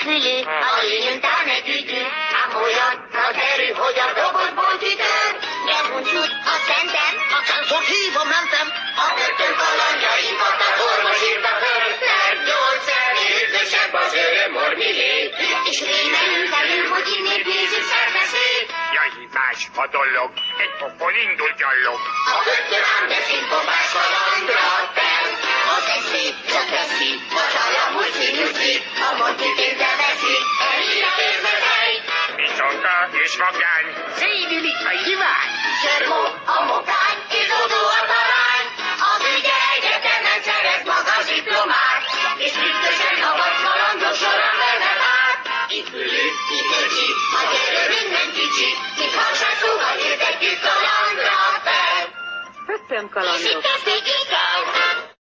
fülű, a lényünk tán egy ügyű, ám olyan nagy erő, hogy a dobozból kitör. Elhuncsút a szentem, a cenzort hívom, mentem. a börtön kalandjainkat a orvos írta föl, mert gyógyszer érdesebb az örömmormilé. És rémelünk elő, hogy innét nézzük szerveszét. Jaj, hibás a dolog, egy pofon indul gyallog. A börtön ám de szintbombás kalandra fel. Az egy szép, csak veszi, a csajam muci-nyuci, a montit veszi, elhíre érvehely. Bizonka és magány, szédüli a hivány. Zsermó, a mokány, és Dodó a talány. Az ügye egyetemen szerez magas diplomát, és trükkösen a vadkalandok során vezet át. Itt ülünk, itt öcsi, a gyerő minden kicsi, itt hallsászóval hirdetjük kalandra fel. Rögtön És kalandok. itt kezdődik el.